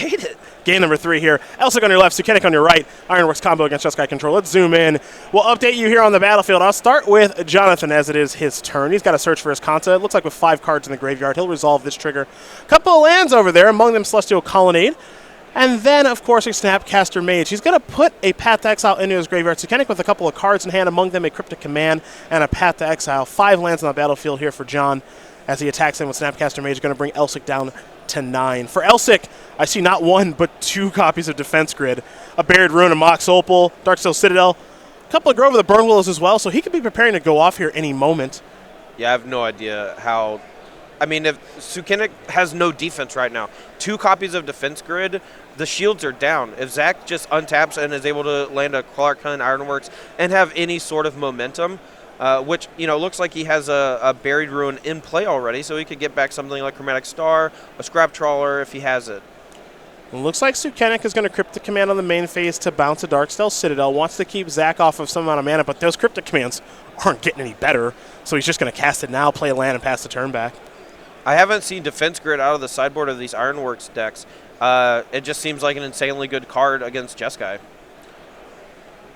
hate it. Game number 3 here. Elsik on your left, Sukenik on your right. Ironworks combo against Jeskai Control. Let's zoom in. We'll update you here on the battlefield. I'll start with Jonathan as it is his turn. He's got to search for his Kanta. It looks like with 5 cards in the graveyard, he'll resolve this trigger. Couple of lands over there, among them Celestial Colonnade. And then, of course, a Snapcaster Mage. He's going to put a Path to Exile into his graveyard. Sukenik with a couple of cards in hand, among them a Cryptic Command and a Path to Exile. 5 lands on the battlefield here for John as he attacks in with Snapcaster Mage. Going to bring Elsik down to 9. For Elsik, I see not 1 but 2 copies of Defense Grid. A Buried Ruin, a Mox Opal, Darksteel Citadel. A couple of Grove of the Burn Willows as well, so he could be preparing to go off here any moment. Yeah, I have no idea how. I mean, if Sukenik has no defense right now, 2 copies of Defense Grid, the shields are down. If Zach just untaps and is able to land a Clark Hunt Ironworks and have any sort of momentum, which, looks like he has a Buried Ruin in play already, so he could get back something like Chromatic Star, a Scrap Trawler if he has it. It looks like Sukenik is going to Cryptic Command on the main phase to bounce a Darksteel Citadel. Wants to keep Zach off of some amount of mana, but those Cryptic Commands aren't getting any better, so he's just going to cast it now, play a land, and pass the turn back. I haven't seen Defense Grid out of the sideboard of these Ironworks decks. It just seems like an insanely good card against Jeskai.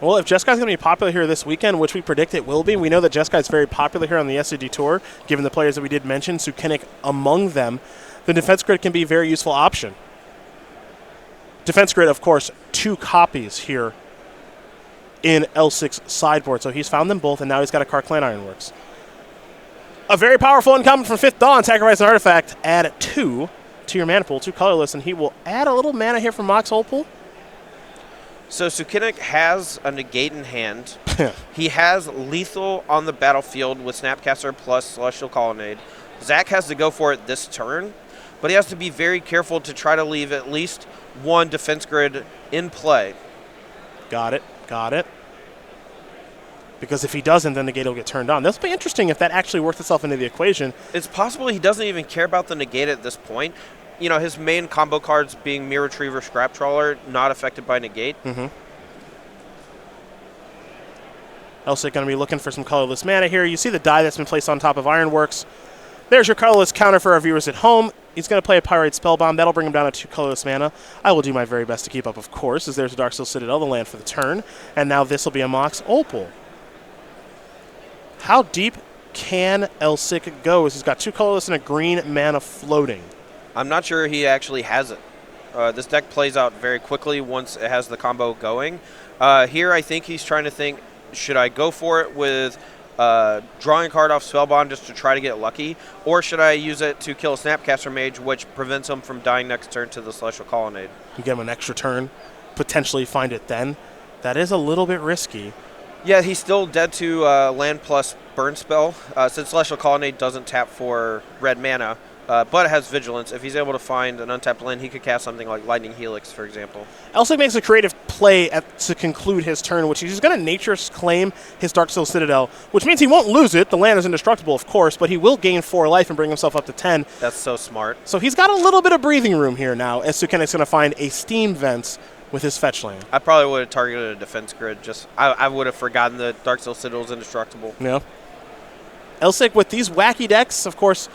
Well, if Jeskai's going to be popular here this weekend, which we predict it will be, we know that Jeskai's very popular here on the SCG Tour, given the players that we did mention, Sukenik among them, the Defense Grid can be a very useful option. Defense Grid, of course, 2 copies here in Elsik's sideboard, so he's found them both, and now he's got a Karkland Ironworks. A very powerful uncommon from 5th Dawn, sacrifice an artifact, add 2 to your mana pool, 2 colorless, and he will add a little mana here from Mox Opal. So Sukenik has a negate in hand. He has lethal on the battlefield with Snapcaster plus Celestial Colonnade. Zach has to go for it this turn, but he has to be very careful to try to leave at least 1 Defense Grid in play. Got it. Because if he doesn't, then the negate will get turned on. This will be interesting if that actually works itself into the equation. It's possible he doesn't even care about the negate at this point. His main combo cards being Mirror Retriever, Scrap Trawler, not affected by negate. Elsik going to be looking for some colorless mana here. You see the die that's been placed on top of Ironworks. There's your colorless counter for our viewers at home. He's going to play a Pyrite Spellbomb. That'll bring him down to 2 colorless mana. I will do my very best to keep up, of course, as there's a Darksteel Citadel, the land for the turn. And now this will be a Mox Opal. How deep can Elsik go? He's got 2 colorless and a green mana floating. I'm not sure he actually has it. This deck plays out very quickly once it has the combo going. Here I think he's trying to think, should I go for it with drawing a card off Spellbond just to try to get lucky, or should I use it to kill a Snapcaster Mage, which prevents him from dying next turn to the Celestial Colonnade? You get him an extra turn, potentially find it then. That is a little bit risky. Yeah, he's still dead to land plus burn spell, since Celestial Colonnade doesn't tap for red mana, but it has Vigilance. If he's able to find an untapped land, he could cast something like Lightning Helix, for example. Elsik makes a creative play to conclude his turn, which he's going to Nature's Claim his Darksteel Citadel, which means he won't lose it. The land is indestructible, of course, but he will gain 4 life and bring himself up to 10. That's so smart. So he's got a little bit of breathing room here now, as Sukenik's going to find a Steam Vents with his fetch land. I probably would have targeted a Defense Grid. I would have forgotten that Darksteel Citadel is indestructible. Yeah. Elsik with these wacky decks, of course,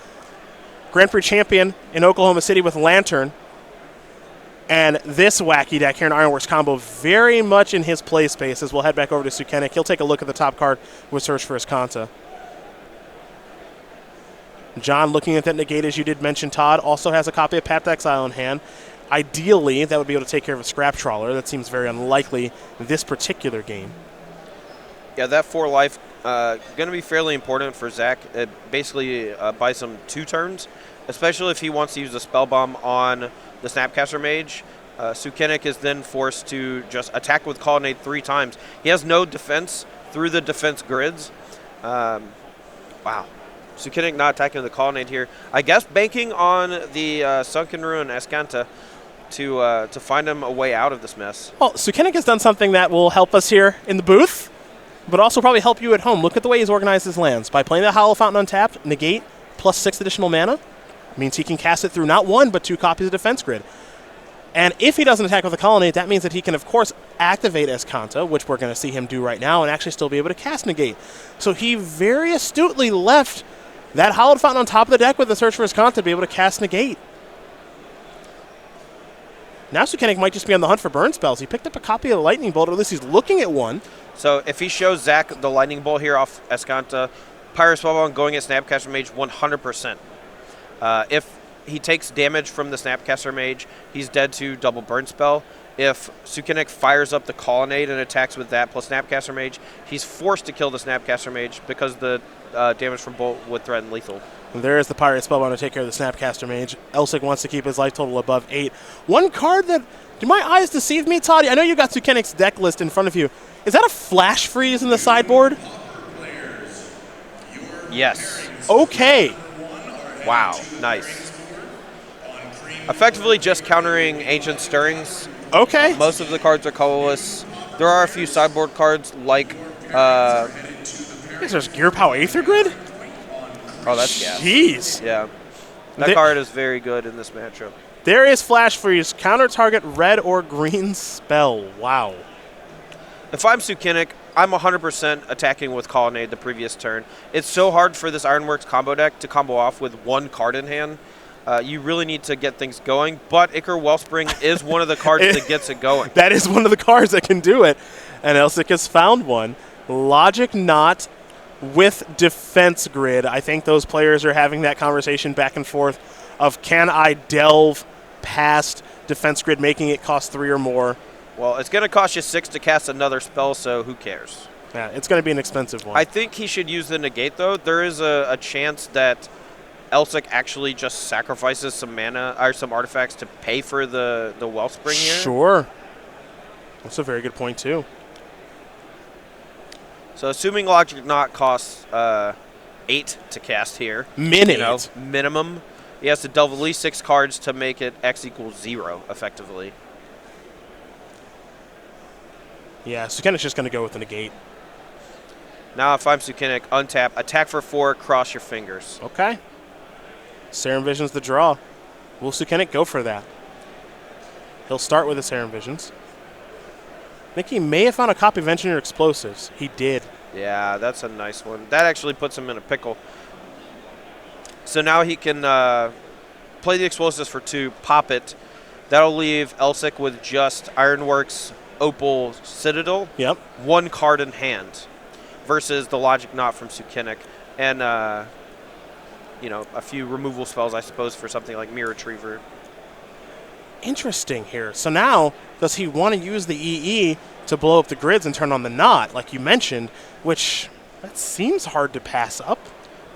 Grand Prix champion in Oklahoma City with Lantern. And this wacky deck here in Ironworks combo very much in his play space as we'll head back over to Sukenik. He'll take a look at the top card with search for his Kanta. John, looking at that negate, as you did mention, Todd, also has a copy of Path to Exile in hand. Ideally, that would be able to take care of a Scrap Trawler. That seems very unlikely this particular game. Yeah, that 4 life going to be fairly important for Zach. It basically buys him 2 turns, especially if he wants to use the Spellbomb on the Snapcaster Mage. Sukenik is then forced to just attack with Colonnade 3 times. He has no defense through the defense grids. Wow. Sukenik not attacking the Colonnade here. I guess banking on the Sunken Ruin Escanta to find him a way out of this mess. Well, Sukenik has done something that will help us here in the booth, but also probably help you at home. Look at the way he's organized his lands. By playing the Hollow Fountain untapped, negate, plus 6 additional mana, means he can cast it through not 1, but 2 copies of Defense Grid. And if he doesn't attack with a Colonnade, that means that he can, of course, activate Escanta, which we're going to see him do right now, and actually still be able to cast negate. So he very astutely left that Hallowed Fountain on top of the deck with the search for Escanta to be able to cast negate. Now Sukenik might just be on the hunt for burn spells. He picked up a copy of the Lightning Bolt, or at least he's looking at one. So if he shows Zach the Lightning Bolt here off Escanta, Pyro Spellbomb going at Snapcaster Mage 100%. If he takes damage from the Snapcaster Mage, he's dead to double burn spell. If Sukenik fires up the Colonnade and attacks with that plus Snapcaster Mage, he's forced to kill the Snapcaster Mage because the damage from Bolt would threaten lethal. And there is the Pirate Spellbound to take care of the Snapcaster Mage. Elsik wants to keep his life total above 8. One card that, do my eyes deceive me, Todd? I know you got Sukenik's deck list in front of you. Is that a Flash Freeze in the sideboard? Yes. Okay. Wow, nice. Effectively just countering Ancient Stirrings. Okay. Most of the cards are colorless. There are a few sideboard cards like... There's Gear Power Aether Grid? Oh, that's gas. Jeez. Yeah. That card is very good in this matchup. There is Flash Freeze. Counter target red or green spell. Wow. If I'm Sukenik, I'm 100% attacking with Colonnade the previous turn. It's so hard for this Ironworks combo deck to combo off with one card in hand. You really need to get things going, but Ichor Wellspring is one of the cards that gets it going. That is one of the cards that can do it, and Elsik has found one. Logic Knot with Defense Grid. I think those players are having that conversation back and forth of, can I delve past Defense Grid, making it cost 3 or more? Well, it's going to cost you 6 to cast another spell, so who cares? Yeah, it's going to be an expensive one. I think he should use the Negate, though. There is a chance that Elsik actually just sacrifices some mana or some artifacts to pay for the Wellspring here. Sure. That's a very good point, too. So assuming Logic Knot costs 8 to cast here. Minimum. He has to delve at least 6 cards to make it X equals 0, effectively. Yeah, Sukenik's just going to go with the Negate. Now if I'm Sukenik, untap, attack for 4, cross your fingers. Okay. Serum Vision's the draw. Will Sukenik go for that? He'll start with the Serum Visions. I think he may have found a copy of Engineer Explosives. He did. Yeah, that's a nice one. That actually puts him in a pickle. So now he can play the Explosives for 2, pop it. That'll leave Elsik with just Ironworks Opal Citadel. Yep. 1 card in hand versus the Logic Knot from Sukenik. And, a few removal spells, I suppose, for something like Mirror Retriever. Interesting here. So now, does he want to use the EE to blow up the grids and turn on the Knot, like you mentioned, which that seems hard to pass up?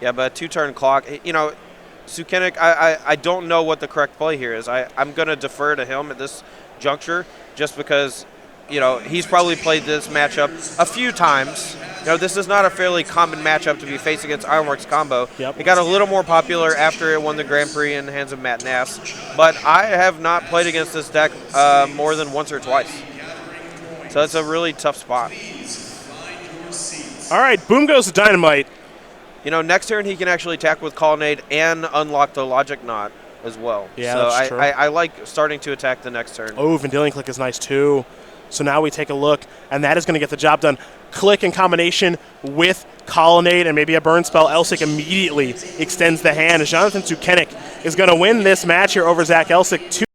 Yeah, but 2-turn clock, Sukenik, I don't know what the correct play here is. I'm going to defer to him at this juncture just because, he's probably played this matchup a few times. This is not a fairly common matchup to be faced against Ironworks combo. Yep. It got a little more popular after it won the Grand Prix in the hands of Matt Nass, but I have not played against this deck more than once or twice. So it's a really tough spot. All right, boom goes the Dynamite. Next turn he can actually attack with Colonnade and unlock the Logic Knot as well. Yeah, so that's true. I like starting to attack the next turn. Oh, Vendilion Click is nice too. So now we take a look, and that is going to get the job done. Click in combination with Colonnade and maybe a burn spell. Elsik immediately extends the hand. Jonathan Sukenik is going to win this match here over Zach Elsik.